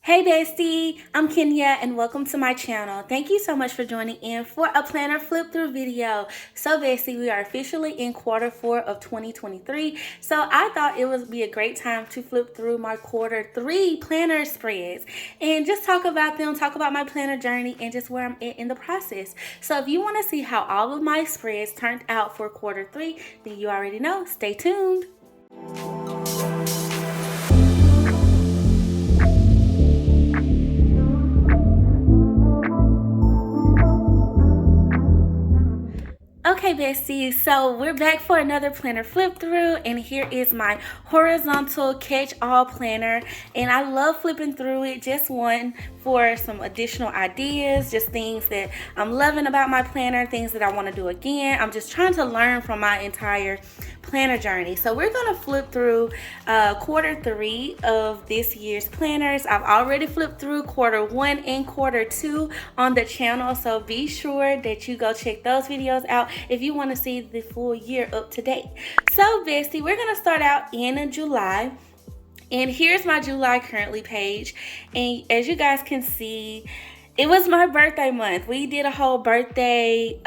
Hey bestie, I'm Kenya and welcome to my channel. Thank you so much for joining in for a planner flip through video. So bestie, we are officially in Q4 of 2023. So I thought it would be a great time to flip through my Q3 planner spreads and just talk about them, talk about my planner journey and just where I'm at in the process. So if you want to see how all of my spreads turned out for Q3, then you already know, stay tuned. Okay besties, so we're back for another planner flip through, and here is my horizontal catch-all planner. And I love flipping through it, just one for some additional ideas, just things that I'm loving about my planner, things that I want to do again. I'm just trying to learn from my entire planner journey. So we're going to flip through Q3 of this year's planners. I've already flipped through Q1 and Q2 on the channel, so be sure that you go check those videos out if you want to see the full year up to date. So bestie, we're going to start out in July. And here's my July currently page. And as you guys can see, it was my birthday month. We did a whole birthday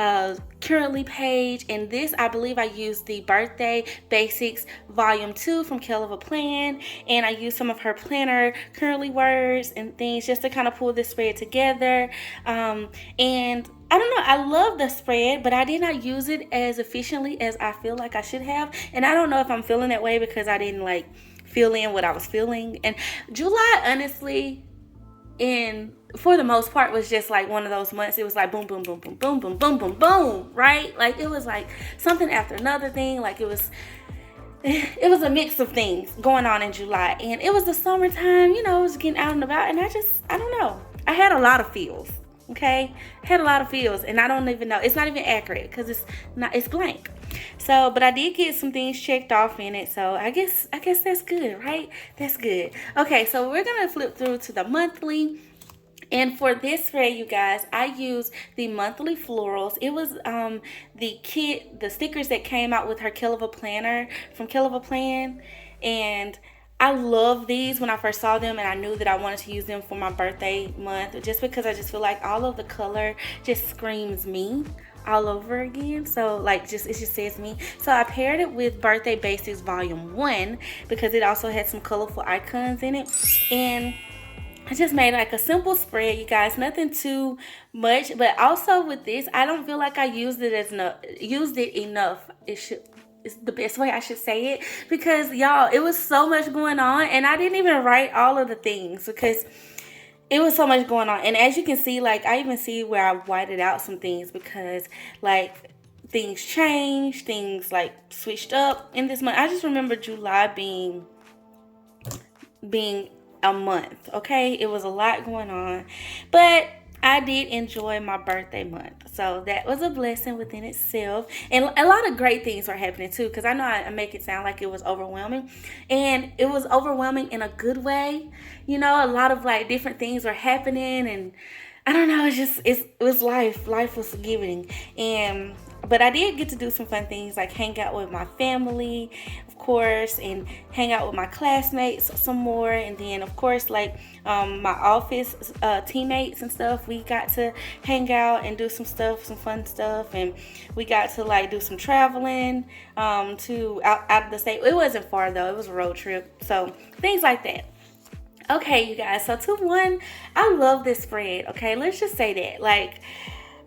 currently page, and this, I believe I used the Birthday Basics Volume 2 from KELL of a Plan, and I used some of her planner currently words and things just to kind of pull this spread together. And I don't know, I love the spread, but I did not use it as efficiently as I feel like I should have. And I don't know if I'm feeling that way because I didn't like fill in what I was feeling. And July, honestly, for the most part, was just like one of those months. It was like boom, boom, boom, boom, boom, boom, boom, boom, boom, right? Like it was like something after another thing. Like it was a mix of things going on in July. And it was the summertime, you know, I was getting out and about, and I don't know. I had a lot of feels. Okay, had a lot of feels, and I don't even know. It's not even accurate because it's blank. So, but I did get some things checked off in it. So I guess that's good, right? That's good. Okay, so we're gonna flip through to the monthly. And for this spread, you guys, I used the monthly florals. It was the stickers that came out with her KELL of a Planner from KELL of a Plan, and I love these when I first saw them, and I knew that I wanted to use them for my birthday month just because I just feel like all of the color just screams me all over again. So like it just says me. So I paired it with Birthday Basics Volume 1 because it also had some colorful icons in it. And I just made like a simple spread, you guys, nothing too much. But also with this, I don't feel like I used it enough. It's the best way I should say it, because y'all, it was so much going on, and I didn't even write all of the things because it was so much going on. And as you can see, like I even see where I whited out some things because like things changed, things like switched up in this month. I just remember July being a month, okay? It was a lot going on, but I did enjoy my birthday month. So that was a blessing within itself. And a lot of great things are happening too, because I know I make it sound like it was overwhelming. And it was overwhelming in a good way. You know, a lot of like different things are happening, and I don't know, it was life. Life was giving. But I did get to do some fun things like hang out with my family, of course, and hang out with my classmates some more. And then, of course, like my office teammates and stuff, we got to hang out and do some fun stuff. And we got to like do some traveling to out of the state. It wasn't far though, it was a road trip. So things like that. Okay, you guys, so 2-1, I love this spread. Okay, let's just say that. Like,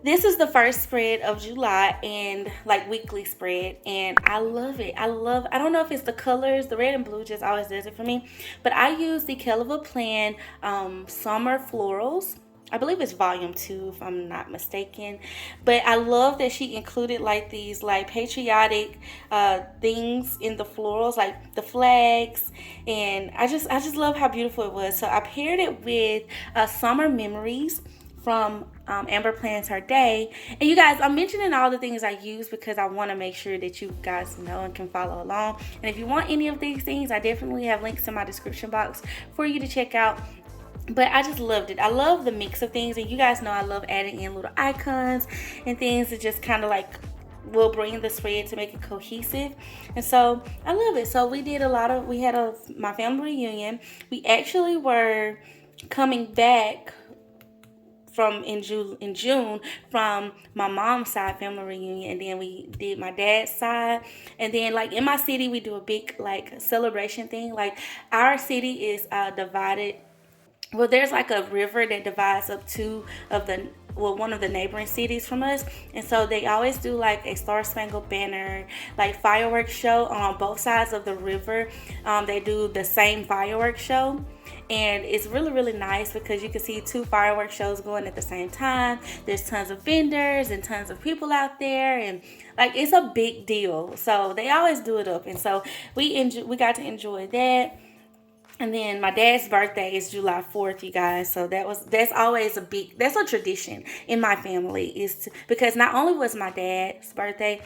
this is the first spread of July, and like weekly spread, and I love it. I don't know if it's the colors, the red and blue just always does it for me, but I use the KELL of a Plan summer florals. I believe it's volume 2 if I'm not mistaken. But I love that she included like these like patriotic things in the florals, like the flags, and I just love how beautiful it was. So I paired it with Summer Memories from Amber Plans Her Day. And you guys, I'm mentioning all the things I use because I want to make sure that you guys know and can follow along. And if you want any of these things, I definitely have links in my description box for you to check out. But I just loved it. I love the mix of things, and you guys know I love adding in little icons and things that just kind of like will bring the spread to make it cohesive. And so I love it. So we had my family reunion. We actually were coming back from in June from my mom's side family reunion, and then we did my dad's side. And then like in my city we do a big like celebration thing. Like our city is divided, well, there's like a river that divides up two of the, well, one of the neighboring cities from us. And so they always do like a Star Spangled Banner, like fireworks show on both sides of the river. They do the same fireworks show. And it's really, really nice because you can see two fireworks shows going at the same time. There's tons of vendors and tons of people out there. And like, it's a big deal. So they always do it up. And so we got to enjoy that. And then my dad's birthday is July 4th, you guys. So that's always that's a tradition in my family, because not only was my dad's birthday,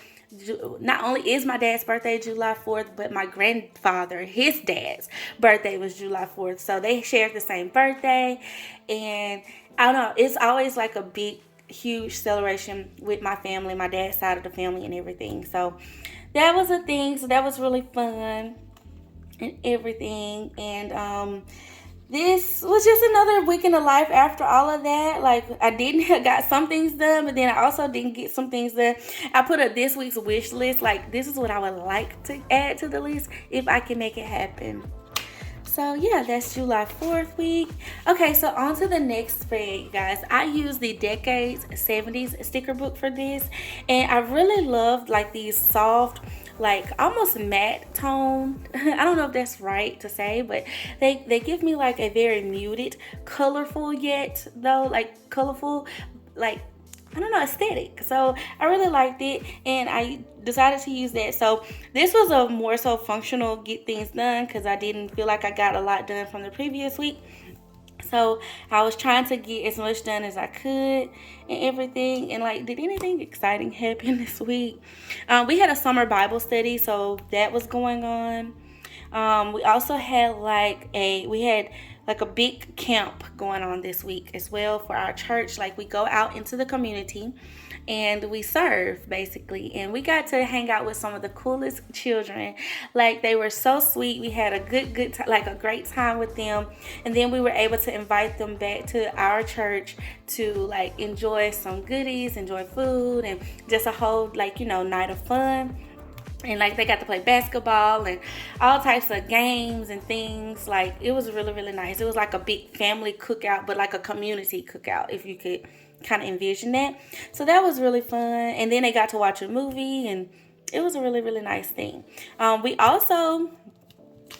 not only is my dad's birthday July 4th, but my grandfather, his dad's birthday was July 4th. So they shared the same birthday. And I don't know, it's always like a big, huge celebration with my family, my dad's side of the family and everything. So that was a thing. So that was really fun and everything. And this was just another week in the life after all of that. Like, I didn't got some things done, but then I also didn't get some things done. I put a this week's wish list. Like, this is what I would like to add to the list if I can make it happen. So yeah, that's July 4th week. Okay, so on to the next spread, you guys. I use the Decades 70s sticker book for this, and I really loved like these soft, like almost matte tone. I don't know if that's right to say, but they give me like a very muted, colorful yet though, like colorful, like, I don't know, aesthetic. So I really liked it, and I decided to use that. So this was a more so functional get things done, because I didn't feel like I got a lot done from the previous week. So I was trying to get as much done as I could and everything. And like, did anything exciting happen this week? We had a summer Bible study, so that was going on. We also had we had a big camp going on this week as well for our church. Like, we go out into the community and we serve basically, and we got to hang out with some of the coolest children. Like, they were so sweet. We had a good time, like a great time with them, and then we were able to invite them back to our church to like enjoy some goodies, enjoy food, and just a whole night of fun. And like, they got to play basketball and all types of games and things. Like, it was really, really nice. It was like a big family cookout, but like a community cookout, if you could kind of envision that. So that was really fun. And then they got to watch a movie, and it was a really, really nice thing. We also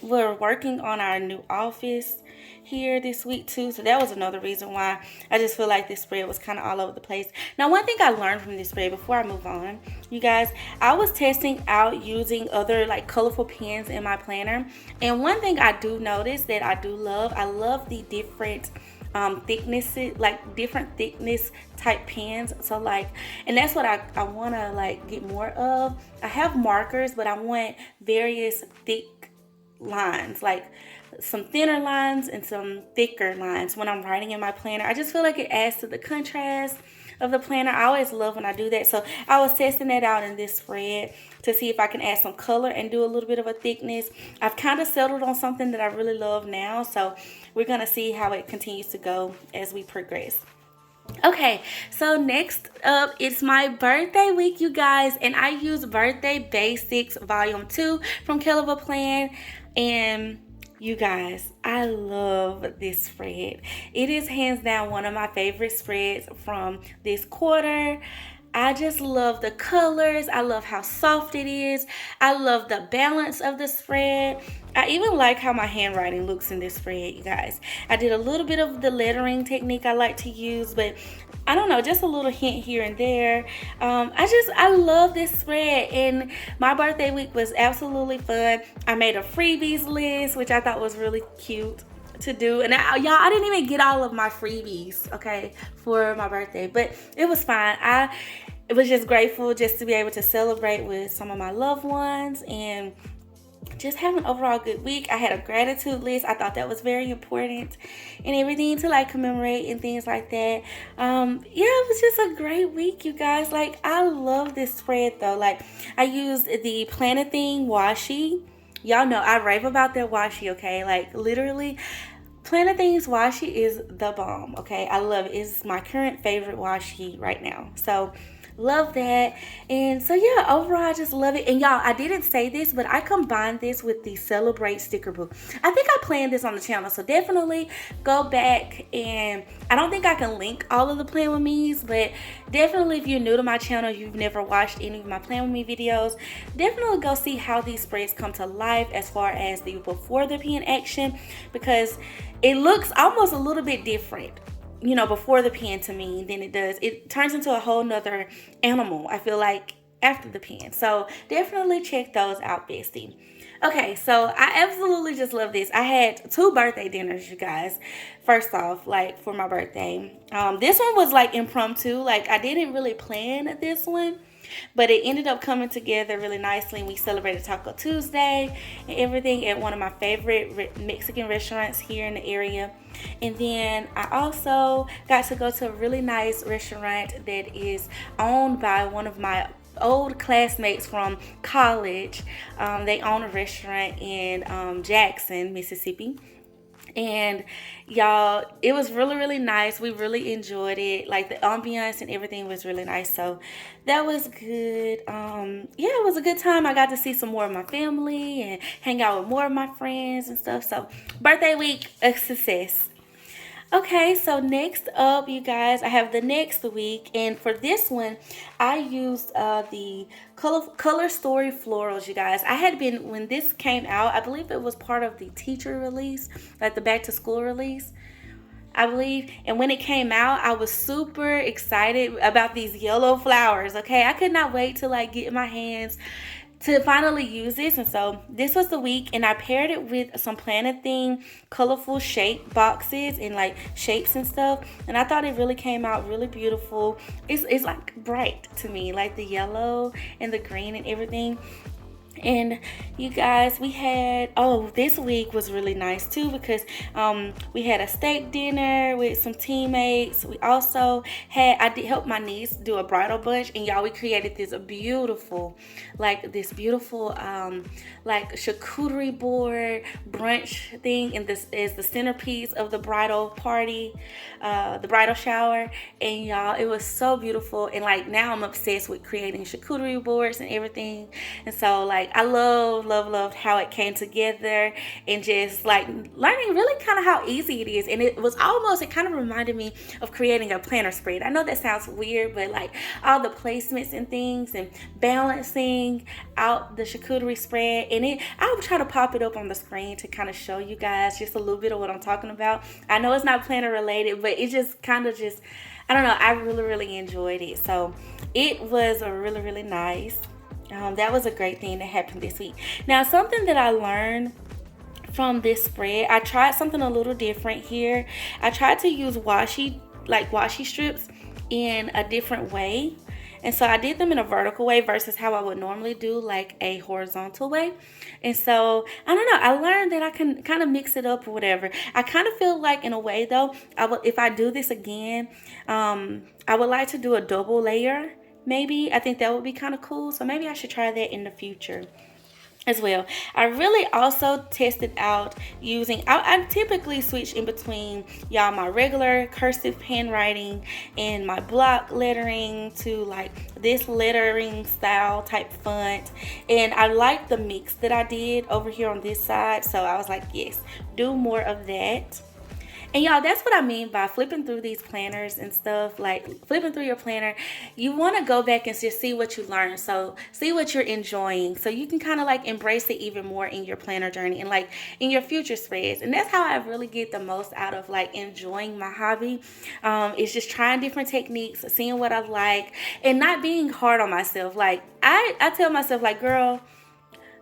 were working on our new office here this week too, so that was another reason why I just feel like this spread was kind of all over the place. Now, one thing I learned from this spread before I move on, you guys, I was testing out using other like colorful pens in my planner, and one thing I do notice that I love the different thicknesses, like different thickness type pens. So like, and that's what I want to like get more of. I have markers, but I want various thick lines, like some thinner lines and some thicker lines when I'm writing in my planner. I just feel like it adds to the contrast of the planner. I always love when I do that. So I was testing that out in this spread to see if I can add some color and do a little bit of a thickness. I've kind of settled on something that I really love now, so we're gonna see how it continues to go as we progress. Okay, so next up, it's my birthday week, you guys, and I use Birthday Basics Volume 2 from KELL Plan. And you guys, I love this spread. It is hands down one of my favorite spreads from this quarter. I just love the colors. I love how soft it is. I love the balance of the spread. I even like how my handwriting looks in this spread, you guys. I did a little bit of the lettering technique I like to use, but I don't know, just a little hint here and there. I love this spread, and my birthday week was absolutely fun. I made a freebies list, which I thought was really cute to do, and I didn't even get all of my freebies, okay, for my birthday, but it was fine. I was just grateful just to be able to celebrate with some of my loved ones and just have an overall good week. I had a gratitude list. I thought that was very important and everything to like commemorate and things like that. It was just a great week, you guys. Like, I love this spread though. Like, I used the PLANYTHING washi. Y'all know I rave about that washi, okay? Like, literally, PLANYTHING's washi is the bomb, okay? I love it. It's my current favorite washi right now. So love that. And so yeah, overall I just love it. And y'all, I didn't say this, but I combined this with the Celebrate sticker book. I think I planned this on the channel, so definitely go back. And I don't think I can link all of the Plan With Me's, but definitely if you're new to my channel, you've never watched any of my Plan With Me videos, definitely go see how these spreads come to life as far as the before the pen action, because it looks almost a little bit different, you know, before the pen to me than it does. It turns into a whole nother animal, I feel like, after the pen. So definitely check those out, bestie. Okay, so I absolutely just love this. I had 2 birthday dinners, you guys. First off, like for my birthday. This one was like impromptu. Like I didn't really plan this one, but it ended up coming together really nicely. And we celebrated Taco Tuesday and everything at one of my favorite Mexican restaurants here in the area. And then I also got to go to a really nice restaurant that is owned by one of my old classmates from college. They own a restaurant in Jackson, Mississippi. And y'all, it was really nice. We really enjoyed it. Like the ambiance and everything was really nice. So that was good. Yeah, it was a good time. I got to see some more of my family and hang out with more of my friends and stuff. So birthday week, a success. Okay, so next up, you guys, I have the next week, and for this one, I used the Color Story florals, you guys. I had been, when this came out, I believe it was part of the teacher release, like the back to school release, I believe. And when it came out, I was super excited about these yellow flowers, okay? I could not wait to like get in my hands to finally use this. And so this was the week, and I paired it with some PLANYTHING colorful shape boxes and like shapes and stuff, and I thought it really came out really beautiful. It's like bright to me, like the yellow and the green and everything. And you guys, we had, this week was really nice too, because we had a steak dinner with some teammates. We also had, I did help my niece do a bridal bunch, and y'all, we created this beautiful like charcuterie board brunch thing, and this is the centerpiece of the bridal party, the bridal shower. And y'all, it was so beautiful. And like now I'm obsessed with creating charcuterie boards and everything. And so like I loved how it came together, and just like learning really kind of how easy it is. And it kind of reminded me of creating a planner spread. I know that sounds weird, but like all the placements and things and balancing out the charcuterie spread. And I will try to pop it up on the screen to kind of show you guys just a little bit of what I'm talking about. I know it's not planner related, but it just kind of just, I don't know, I really enjoyed it. So it was a really nice. That was a great thing that happened this week. Now, something that I learned from this spread, I tried something a little different here. I tried to use washi strips in a different way. And so I did them in a vertical way versus how I would normally do like a horizontal way. And so, I don't know, I learned that I can kind of mix it up or whatever. I kind of feel like, in a way though, if I do this again, I would like to do a double layer. Maybe. I think that would be kind of cool. So maybe I should try that in the future as well. I really also tested out using, I typically switch in between, y'all, my regular cursive handwriting and my block lettering to like this lettering style type font. And I like the mix that I did over here on this side. So I was like, yes, do more of that. And y'all, that's what I mean by flipping through these planners and stuff, like flipping through your planner. You want to go back and just see what you learned. So see what you're enjoying, so you can kind of like embrace it even more in your planner journey and like in your future spreads. And that's how I really get the most out of like enjoying my hobby. It's just trying different techniques, seeing what I like, and not being hard on myself. Like I tell myself, like, girl,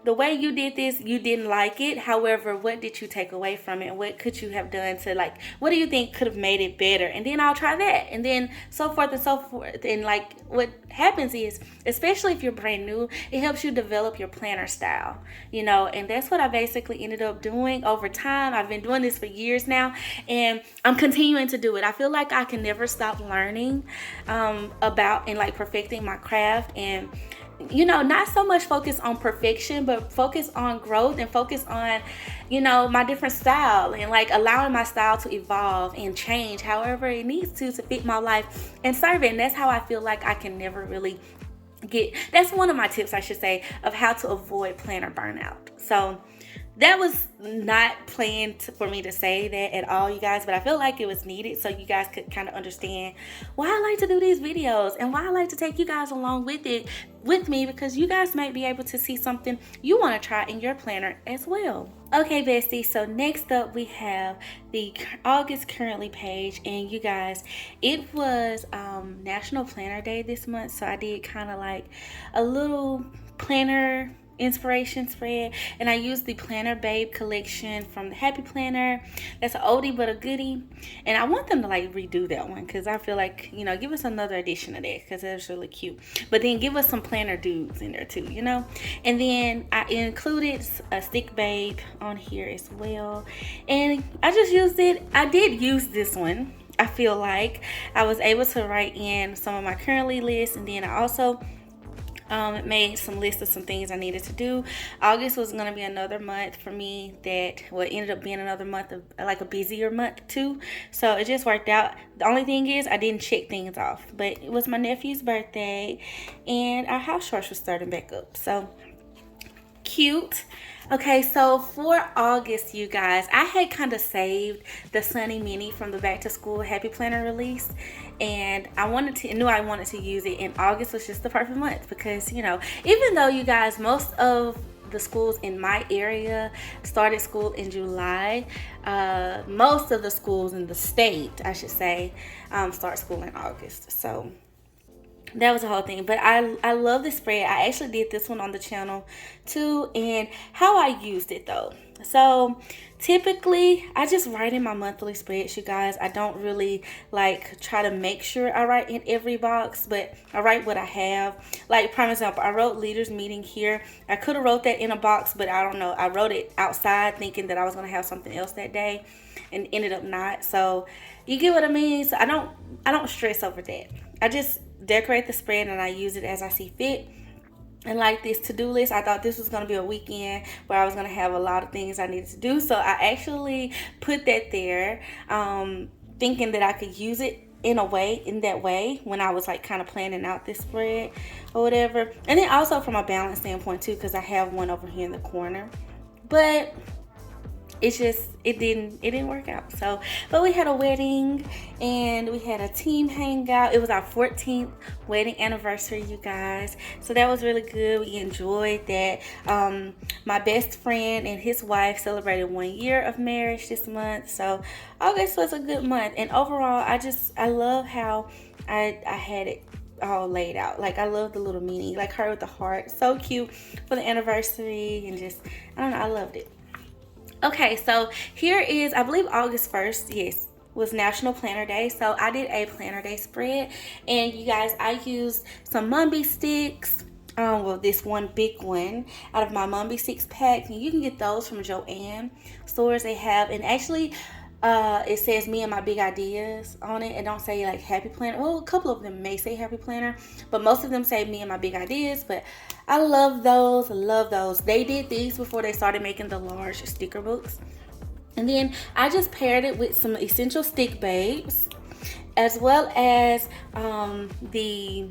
the way you did this, you didn't like it. However, what did you take away from it? What could you have done to, like, what do you think could have made it better? And then I'll try that. And then so forth and so forth. And like what happens is, especially if you're brand new, it helps you develop your planner style, you know. And that's what I basically ended up doing over time. I've been doing this for years now, and I'm continuing to do it. I feel like I can never stop learning about and like perfecting my craft. And you know, not so much focus on perfection, but focus on growth and focus on, you know, my different style, and like allowing my style to evolve and change however it needs to fit my life and serve it. And that's how I feel like I can never really that's one of my tips, I should say, of how to avoid planner burnout. So that was not planned for me to say that at all, you guys, but I feel like it was needed so you guys could kind of understand why I like to do these videos and why I like to take you guys along with me, because you guys might be able to see something you want to try in your planner as well. Okay, bestie, so next up we have the August currently page, and you guys, it was National Planner Day this month, so I did kind of like a little planner inspiration spread, and I used the Planner Babe collection from the Happy Planner. That's an oldie but a goodie, and I want them to like redo that one, because I feel like, you know, give us another edition of that, because that's really cute, but then give us some planner dudes in there too, you know. And then I included a Stick Babe on here as well, and I just used it. I did use this one. I feel like I was able to write in some of my currently lists, and then I also made some lists of some things I needed to do. August was going to be another month for me that ended up being another month of like a busier month too, so it just worked out. The only thing is I didn't check things off, but it was my nephew's birthday and our house chores were starting back up, so cute. Okay, so for August, you guys, I had kind of saved the Sunny Mini from the Back to School Happy Planner release, and I knew I wanted to use it, and August was just the perfect month because, you know, even though you guys, most of the schools in my area started school in July, most of the schools in the state, I should say, start school in August. So that was the whole thing. But I love this spread. I actually did this one on the channel too, and how I used it though. So typically I just write in my monthly spreads, you guys. I don't really like try to make sure I write in every box, but I write what I have. Like, prime example, I wrote leaders meeting here. I could have wrote that in a box, but I don't know, I wrote it outside thinking that I was going to have something else that day, and ended up not. So you get what I mean? So I don't stress over that. I just decorate the spread and I use it as I see fit. And like this to-do list, I thought this was going to be a weekend where I was going to have a lot of things I needed to do, so I actually put that there, thinking that I could use it in that way when I was like kind of planning out this spread or whatever. And then also from a balance standpoint too, because I have one over here in the corner, but it didn't work out. So, but we had a wedding and we had a team hangout. It was our 14th wedding anniversary, you guys, so that was really good. We enjoyed that. My best friend and his wife celebrated 1 year of marriage this month, so August was a good month. And overall, I love how I had it all laid out. Like, I love the little mini, like her with the heart, so cute for the anniversary, and just, I don't know, I loved it. Okay, so here is, I believe August 1st, yes, was National Planner Day. So I did a Planner Day spread, and you guys, I used some Mumby sticks. Well, this one big one out of my Mumby sticks pack, and you can get those from Joann stores. They have, and actually it says me and my big ideas on it. It don't say like Happy Planner. Well, a couple of them may say Happy Planner, but most of them say me and my big ideas. But I love those. I love those. They did these before they started making the large sticker books. And then I just paired it with some Essential Stick Babes, as well as the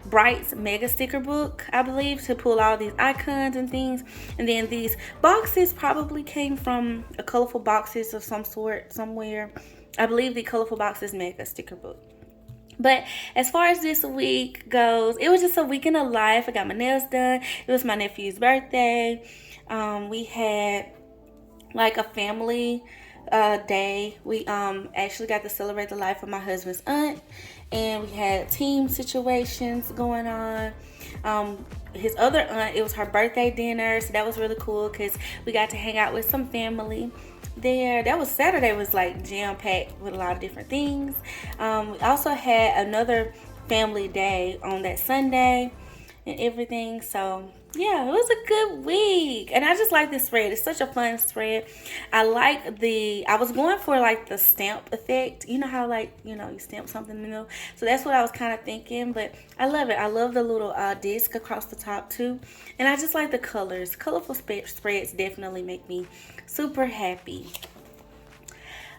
Bright's Mega Sticker Book, I believe, to pull all these icons and things. And then these boxes probably came from a Colorful Boxes of some sort somewhere. I believe the Colorful Boxes Mega Sticker Book. But as far as this week goes, it was just a weekend of life. I got my nails done. It was my nephew's birthday. We had like a family day. We actually got to celebrate the life of my husband's aunt, and we had team situations going on. His other aunt, it was her birthday dinner, so that was really cool because we got to hang out with some family there. That was Saturday, was like jam-packed with a lot of different things. We also had another family day on that Sunday and everything, so Yeah, it was a good week. And I just like this spread. It's such a fun spread. I was going for like the stamp effect. You know how like, you stamp something new. So that's what I was kind of thinking, but I love it. I love the little disc across the top too. And I just like the colors. Colorful spreads definitely make me super happy.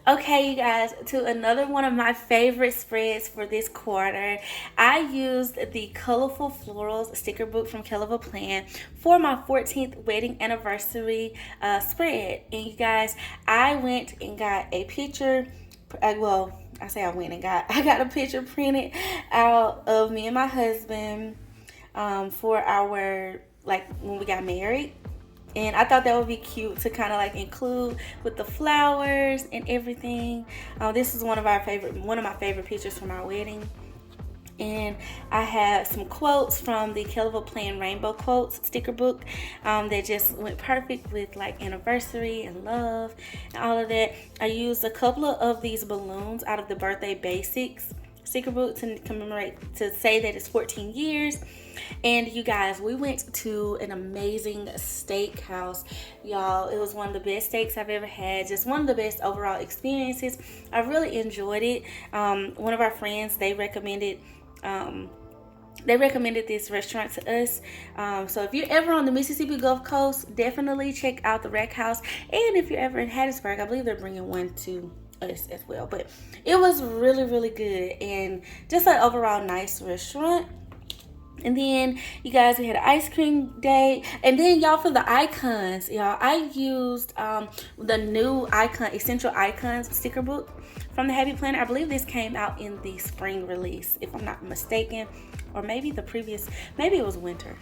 Okay, you guys, to another one of my favorite spreads for this quarter. I used the Colorful Florals sticker book from KELL Plan for my 14th wedding anniversary spread. And you guys, I went and got a picture. Well, I say I went and I got a picture printed out of me and my husband for our, like, when we got married. And I thought that would be cute to kind of like include with the flowers and everything. This is one of my favorite pictures from our wedding. And I have some quotes from the KELL Plan Rainbow Quotes sticker book that just went perfect with like anniversary and love and all of that. I used a couple of these balloons out of the Birthday Basics sticker book to say that it's 14 years. And you guys, we went to an amazing steakhouse, y'all. It was one of the best steaks I've ever had, just one of the best overall experiences. I really enjoyed it. One of our friends, they recommended this restaurant to us. So if you're ever on the Mississippi Gulf Coast, definitely check out the Rack House. And if you're ever in Hattiesburg, I believe they're bringing one to us as well. But it was really, really good and just an overall nice restaurant. And then you guys, we had an ice cream day. And then y'all, for the icons, y'all, I used the new essential icons sticker book from the Happy Planner. I believe this came out in the spring release, if I'm not mistaken, or maybe maybe it was winter.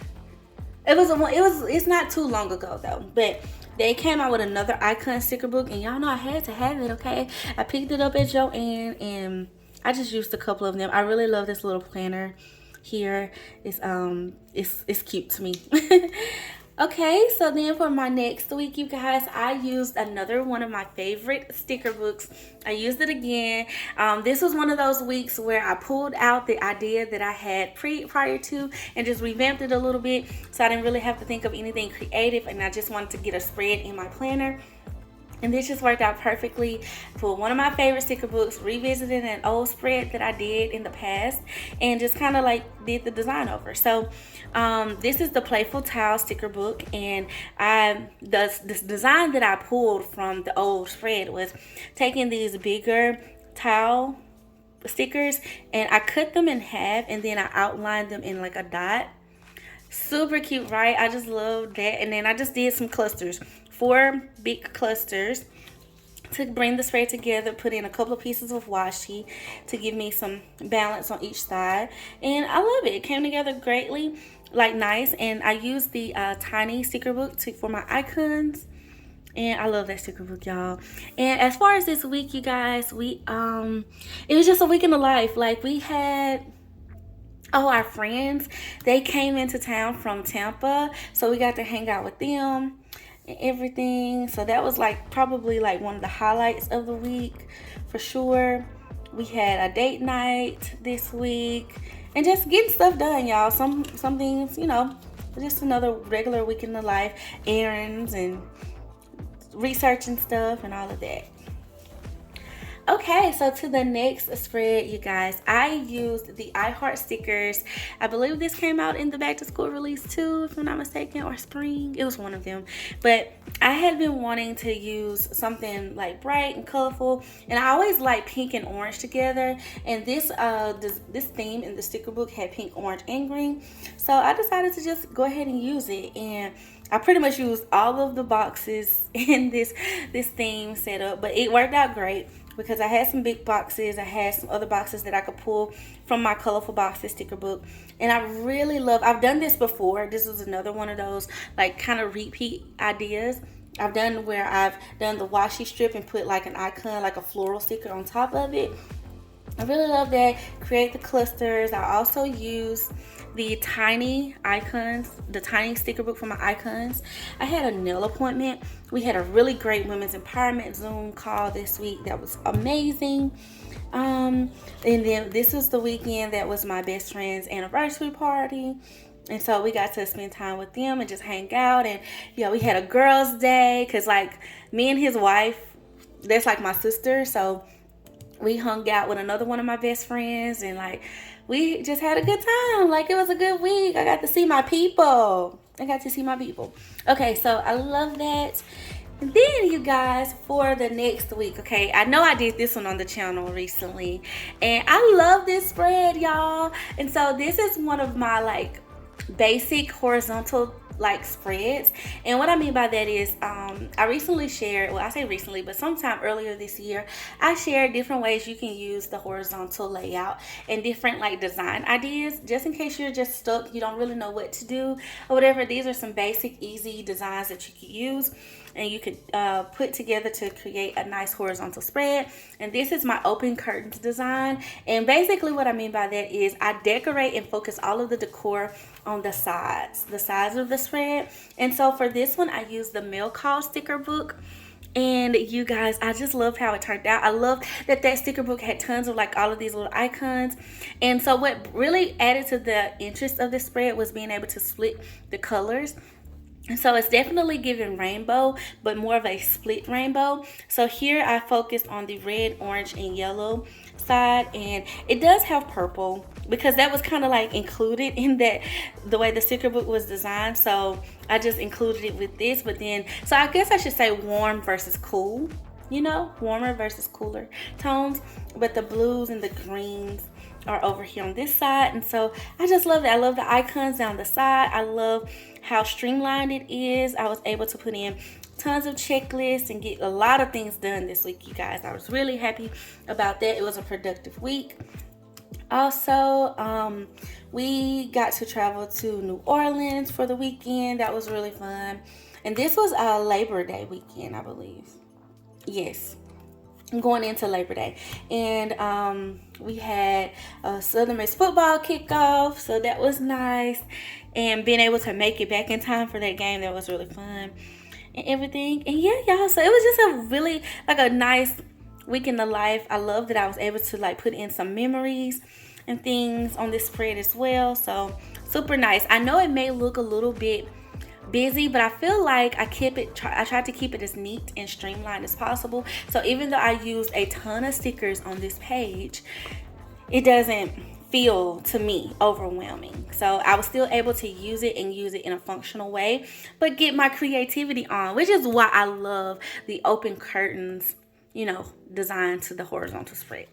It's not too long ago though, but they came out with another icon sticker book, and y'all know I had to have it. Okay, I picked it up at Joann, and I just used a couple of them. I really love this little planner here. It's cute to me. Okay, so then for my next week, you guys, I used another one of my favorite sticker books. I used it again. This was one of those weeks where I pulled out the idea that I had prior to and just revamped it a little bit, so I didn't really have to think of anything creative, and I just wanted to get a spread in my planner. And this just worked out perfectly for one of my favorite sticker books, revisiting an old spread that I did in the past and just kind of like did the design over. So this is the Playful Tile sticker book, and this design that I pulled from the old spread was taking these bigger tile stickers and I cut them in half and then I outlined them in like a dot. Super cute, right? I just love that. And then I just did some clusters, 4 big clusters to bring the spread together. Put in a couple of pieces of washi to give me some balance on each side, and I love it. It came together greatly, like nice. And I used the tiny sticker book for my icons, and I love that sticker book, y'all. And as far as this week, you guys, it was just a week in the life. Like, we had our friends, they came into town from Tampa, so we got to hang out with them and everything. So that was like probably like one of the highlights of the week for sure. We had a date night this week and just getting stuff done, y'all. Some things, just another regular week in the life, errands and researching stuff and all of that. Okay, so to the next spread, you guys, I used the I Heart stickers. I believe this came out in the back to school release too, if I'm not mistaken, or spring. It was one of them. But I had been wanting to use something like bright and colorful, and I always like pink and orange together. And this theme in the sticker book had pink, orange, and green. So I decided to just go ahead and use it, and I pretty much used all of the boxes in this theme setup, but it worked out great because I had some big boxes. I had some other boxes that I could pull from my Colorful Boxes sticker book. And I really I've done this before. This was another one of those like kind of repeat ideas. I've done where I've done the washi strip and put like an icon, like a floral sticker on top of it. I really love that. Create the clusters. I also use the tiny icons, the tiny sticker book for my icons. I had a nail appointment. We had a really great women's empowerment Zoom call this week that was amazing. And then this was the weekend that was my best friend's anniversary party. And so we got to spend time with them and just hang out. And we had a girls' day because like me and his wife, that's like my sister. So we hung out with another one of my best friends, and like we just had a good time. Like it was a good week. I got to see my people. Okay, so I love that. And then you guys, for the next week, okay, I know I did this one on the channel recently, and I love this spread, y'all. And so this is one of my like basic horizontal like spreads. And what I mean by that is I recently shared, well I say recently, but sometime earlier this year, I shared different ways you can use the horizontal layout and different like design ideas, just in case you're just stuck, you don't really know what to do or whatever. These are some basic easy designs that you can use and you could put together to create a nice horizontal spread. And this is my open curtains design. And basically what I mean by that is I decorate and focus all of the decor on the sides of the spread. And so for this one, I use the mail call sticker book. And you guys, I just love how it turned out. I love that sticker book had tons of like all of these little icons. And so what really added to the interest of this spread was being able to split the colors. And so it's definitely giving rainbow, but more of a split rainbow. So here I focused on the red, orange, and yellow side, and it does have purple because that was kind of like included in that the way the sticker book was designed. So I just included it with this, but then, so I guess I should say warm versus cool, warmer versus cooler tones, but the blues and the greens are over here on this side. And so I just love that. I love the icons down the side. I love how streamlined it is. I was able to put in tons of checklists and get a lot of things done this week, you guys. I was really happy about that. It was a productive week. Also, we got to travel to New Orleans for the weekend. That was really fun. And this was a Labor Day weekend, I believe. Yes, going into Labor Day. And we had a Southern Miss football kickoff, so that was nice. And being able to make it back in time for that game, that was really fun and everything. And yeah, y'all, so it was just a really like a nice week in the life. I love that I was able to like put in some memories and things on this spread as well. So super nice. I know it may look a little bit busy, but I feel like I tried to keep it as neat and streamlined as possible. So even though I used a ton of stickers on this page, it doesn't feel to me overwhelming. So I was still able to use it in a functional way, but get my creativity on, which is why I love the open curtains, design to the horizontal spread.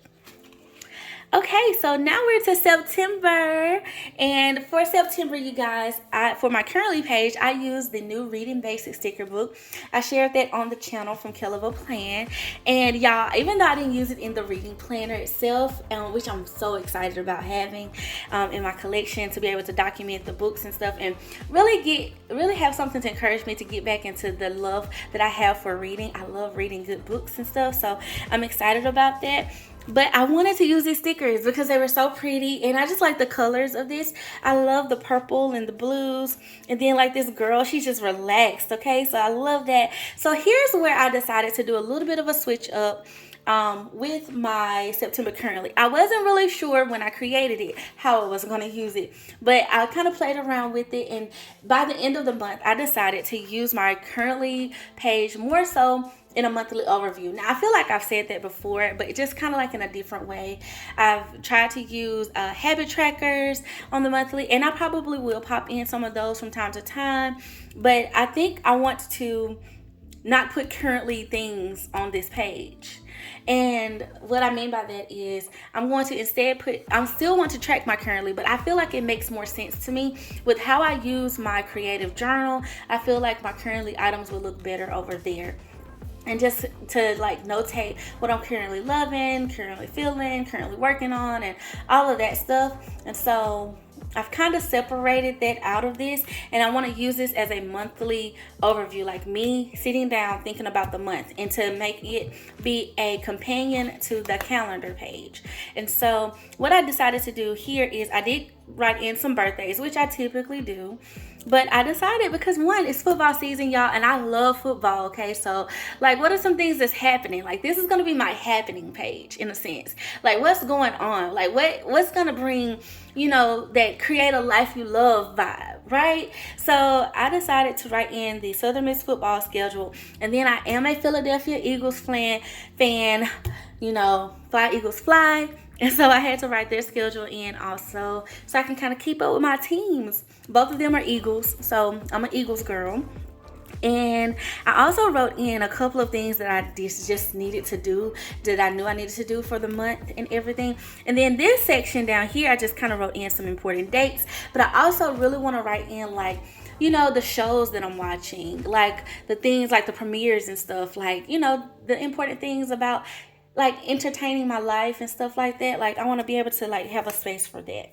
Okay, so now we're to September, and for September, you guys, for my Currently page, I use the new Reading Basics sticker book. I shared that on the channel from KELL Plan, and y'all, even though I didn't use it in the reading planner itself, which I'm so excited about having in my collection to be able to document the books and stuff, and really have something to encourage me to get back into the love that I have for reading. I love reading good books and stuff, so I'm excited about that. But I wanted to use these stickers because they were so pretty, and I just like the colors of this. I love the purple and the blues, and then like this girl, she's just relaxed, okay? So I love that. So here's where I decided to do a little bit of a switch up with my September Currently. I wasn't really sure when I created it how I was going to use it, but I kind of played around with it, and by the end of the month, I decided to use my Currently page more so in a monthly overview. Now, I feel like I've said that before, but just kind of like in a different way. I've tried to use habit trackers on the monthly, and I probably will pop in some of those from time to time, but I think I want to not put currently things on this page. And what I mean by that is I'm going to instead I still want to track my Currently, but I feel like it makes more sense to me with how I use my creative journal. I feel like my Currently items will look better over there. And just to like notate what I'm currently loving, currently feeling, currently working on, and all of that stuff. And so I've kind of separated that out of this, and I want to use this as a monthly overview, like me sitting down thinking about the month, and to make it be a companion to the calendar page. And so what I decided to do here is I did write in some birthdays, which I typically do, But I decided because one, it's football season, y'all, and I love football. Okay, so like, what are some things that's happening? Like, this is gonna be my happening page in a sense. Like, what's going on? Like, what's gonna bring, that create a life you love vibe, right? So I decided to write in the Southern Miss football schedule, and then I am a Philadelphia Eagles fan. Fly Eagles fly. And so I had to write their schedule in also so I can kind of keep up with my teams. Both of them are Eagles, so I'm an Eagles girl. And I also wrote in a couple of things that I just needed to do, that I knew I needed to do for the month and everything. And then this section down here, I just kind of wrote in some important dates. But I also really want to write in the shows that I'm watching, like the things like the premieres and stuff, like, the important things about like entertaining my life and stuff like that. Like, I want to be able to like have a space for that.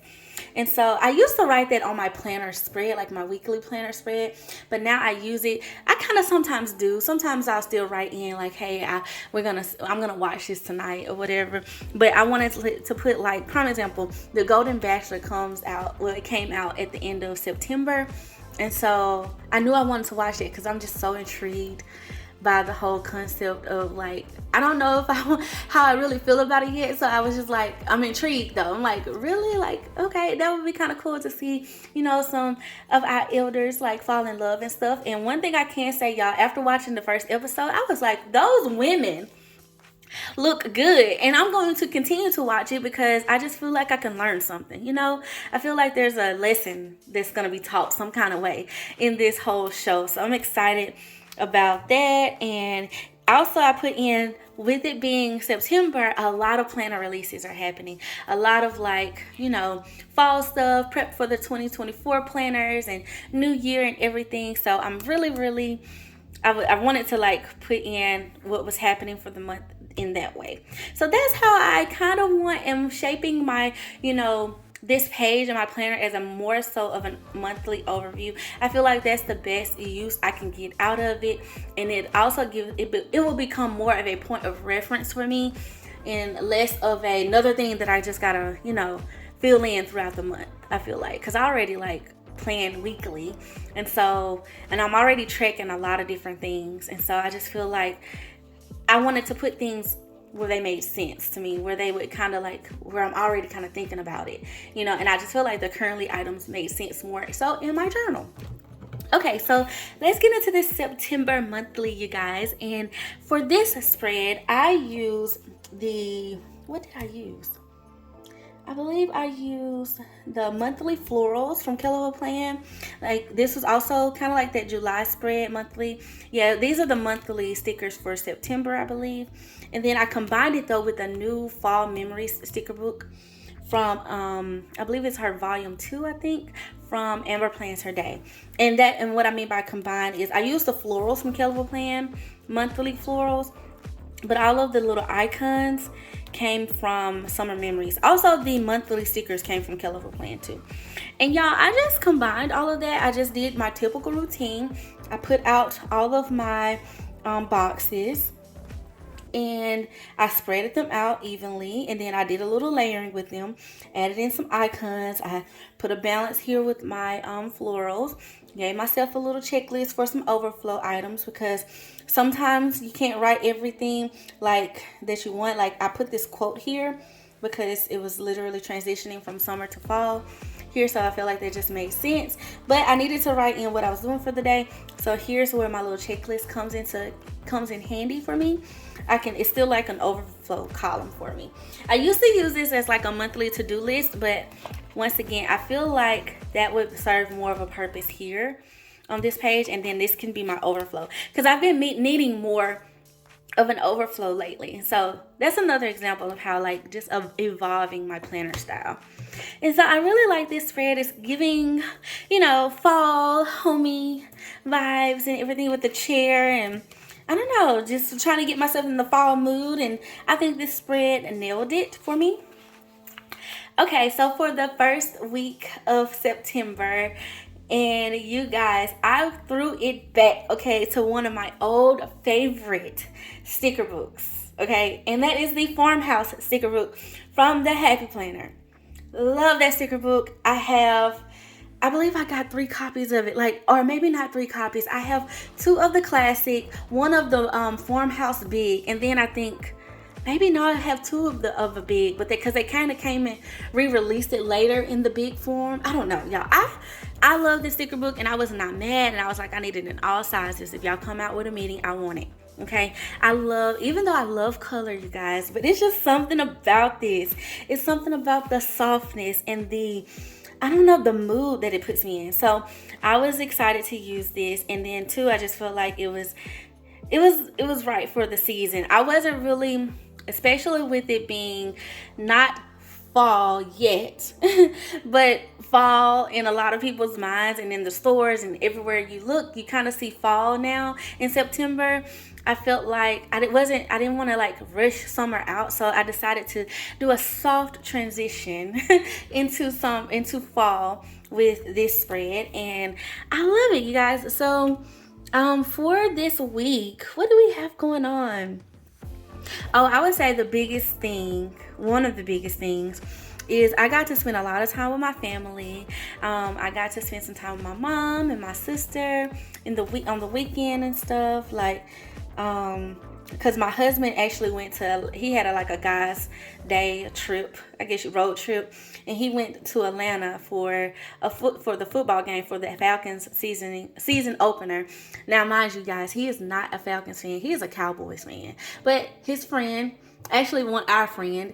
And so I used to write that on my planner spread, like my weekly planner spread, but now I use it. I kind of sometimes do. Sometimes I'll still write in like, hey, I'm gonna watch this tonight or whatever. But I wanted to put, like, prime example, The Golden Bachelor it came out at the end of September. And so I knew I wanted to watch it because I'm just so intrigued by the whole concept of, like, I don't know how I really feel about it yet. So I was just like, I'm intrigued though. I'm like, really? Like, okay, that would be kind of cool to see, some of our elders like fall in love and stuff. And one thing I can say, y'all, after watching the first episode, I was like, those women look good. And I'm going to continue to watch it because I just feel like I can learn something. I feel like there's a lesson that's going to be taught some kind of way in this whole show. So I'm excited about that. And also I put in, with it being September, a lot of planner releases are happening. A lot of fall stuff, prep for the 2024 planners and new year and everything. So I'm really, I wanted to like put in what was happening for the month in that way. So that's how I kind of am shaping my, this page in my planner as a more so of a monthly overview. I feel like that's the best use I can get out of it, and it also it will become more of a point of reference for me and less of another thing that I just gotta fill in throughout the month. I feel like, because I already plan weekly, and I'm already tracking a lot of different things, and so I just feel like I wanted to put things where they made sense to me, where they would kind of where I'm already kind of thinking about it, and I just feel like the currently items made sense more so in my journal. Okay, so let's get into this September monthly, you guys. And for this spread, I use what did I use? I believe I used the monthly florals from KELL Plan. Like, this was also kind of like that July spread monthly. Yeah, these are the monthly stickers for September, I believe. And then I combined it though with a new fall memories sticker book from I believe it's her volume 2, I think, from Amber Plans Her Day. And what I mean by combined is I used the florals from KELL Plan, monthly florals, but all of the little icons came from Summer Memories. Also, the monthly stickers came from KELL Plan too. And y'all, I just combined all of that. I just did my typical routine. I put out all of my boxes, and I spreaded them out evenly, and then I did a little layering with them, added in some icons. I put a balance here with my florals, gave myself a little checklist for some overflow items, because sometimes you can't write everything like that you want. Like, I put this quote here because it was literally transitioning from summer to fall here, so I feel like that just made sense. But I needed to write in what I was doing for the day, so here's where my little checklist comes in handy for me. It's still like an overflow column for me. I used to use this as like a monthly to-do list, but once again, I feel like that would serve more of a purpose here on this page, and then this can be my overflow, because I've been needing more of an overflow lately. So that's another example of how just of evolving my planner style. And so I really like this spread. It's giving fall homey vibes and everything with the chair, and I don't know, just trying to get myself in the fall mood, and I think this spread nailed it for me. Okay, so for the first week of September, and you guys, I threw it back, okay, to one of my old favorite sticker books, okay, and that is the Farmhouse sticker book from the Happy Planner. Love that sticker book. I have I believe I got 3 copies of it, like, or maybe not 3 copies. I have 2 of the classic, 1 of the farmhouse big, and then I think maybe no, I have 2 of the big, but because they kind of came and re-released it later in the big form. I don't know, y'all. I love this sticker book, and I was not mad, and I was like, I need it in all sizes. If y'all come out with a meeting, I want it. Okay, even though I love color, you guys, but it's just something about this. It's something about the softness and I don't know, the mood that it puts me in. So I was excited to use this, and then too, I just felt like it was right for the season. I wasn't really, especially with it being not fall yet, but fall in a lot of people's minds and in the stores and everywhere you look, you kind of see fall now in September. I felt like I didn't want to like rush summer out, so I decided to do a soft transition into fall with this spread, and I love it, you guys. So for this week, what do we have going on? Oh, I would say one of the biggest things is I got to spend a lot of time with my family. I got to spend some time with my mom and my sister on the weekend and stuff, like because my husband actually he had a guys day trip, I guess road trip, and he went to Atlanta for the football game for the Falcons season opener. Now, mind you guys, he is not a Falcons fan, he is a Cowboys fan, but his friend, actually our friend,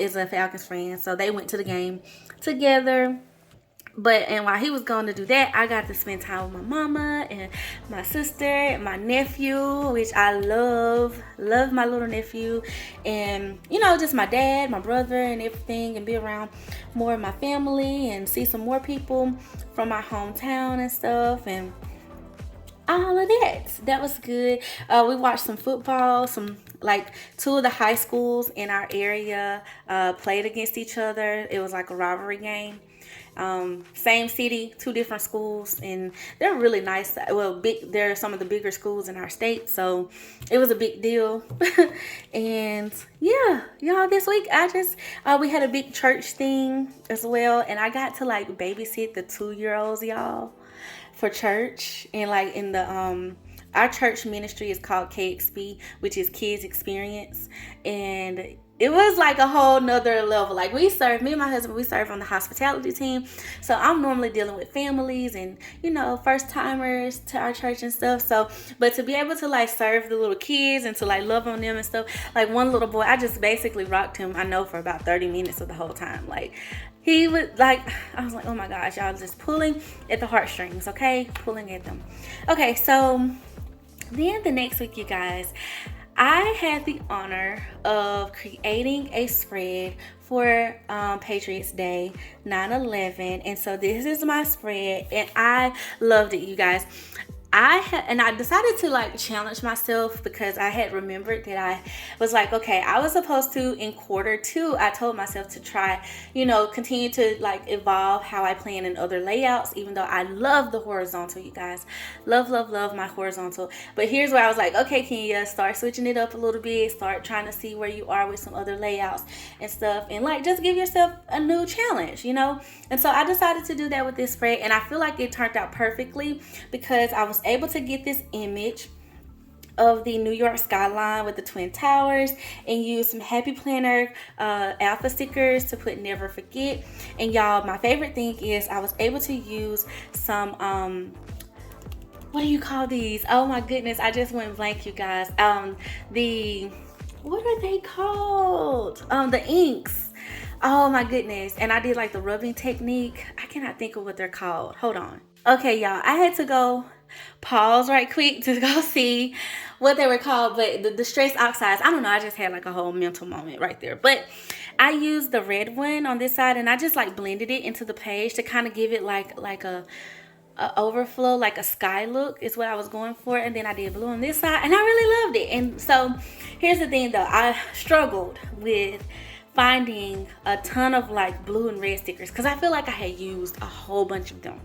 is a Falcons fan, so they went to the game together. And while he was going to do that, I got to spend time with my mama and my sister and my nephew, which I love my little nephew, and just my dad, my brother, and everything, and be around more of my family and see some more people from my hometown and stuff, and all of that. That was good. We watched some football. Some 2 of the high schools in our area played against each other. It was like a rivalry game. Same city, 2 different schools, and they're really nice. Well, they're some of the bigger schools in our state, so it was a big deal. And yeah, y'all, this week we had a big church thing as well, and I got to babysit the 2-year-olds, y'all, for church. And in the our church ministry is called KXP, which is Kids Experience, and it was a whole nother level. Me and my husband, we serve on the hospitality team. So I'm normally dealing with families and, first timers to our church and stuff. So, but to be able to serve the little kids and to love on them and stuff, one little boy, I just basically rocked him, I know, for about 30 minutes of the whole time. He would I was like, oh my gosh, y'all, just pulling at the heartstrings, okay? Pulling at them. Okay, so then the next week, you guys, I had the honor of creating a spread for Patriots Day 9/11, and so this is my spread, and I loved it, you guys. I decided to challenge myself, because I had remembered that I was okay, I was supposed to, in Q2, I told myself to try, continue to evolve how I plan in other layouts, even though I love the horizontal, you guys. Love my horizontal. But here's where I was okay, Kenya, start switching it up a little bit, start trying to see where you are with some other layouts and stuff, and just give yourself a new challenge, And so I decided to do that with this spread, and I feel like it turned out perfectly, because I was able to get this image of the New York skyline with the Twin Towers, and use some Happy Planner alpha stickers to put never forget. And y'all, my favorite thing is I was able to use some what do you call these? Oh my goodness, I just went blank, you guys. What are they called? The inks. Oh my goodness. And I did the rubbing technique. I cannot think of what they're called. Hold on. Okay, y'all, I had to go pause right quick to go see what they were called, but the stress oxides, I don't know, I just had a whole mental moment right there. But I used the red one on this side, and I just blended it into the page to kind of give it a overflow, a sky look is what I was going for. And then I did blue on this side, and I really loved it. And so here's the thing though, I struggled with finding a ton of blue and red stickers, because I feel like I had used a whole bunch of them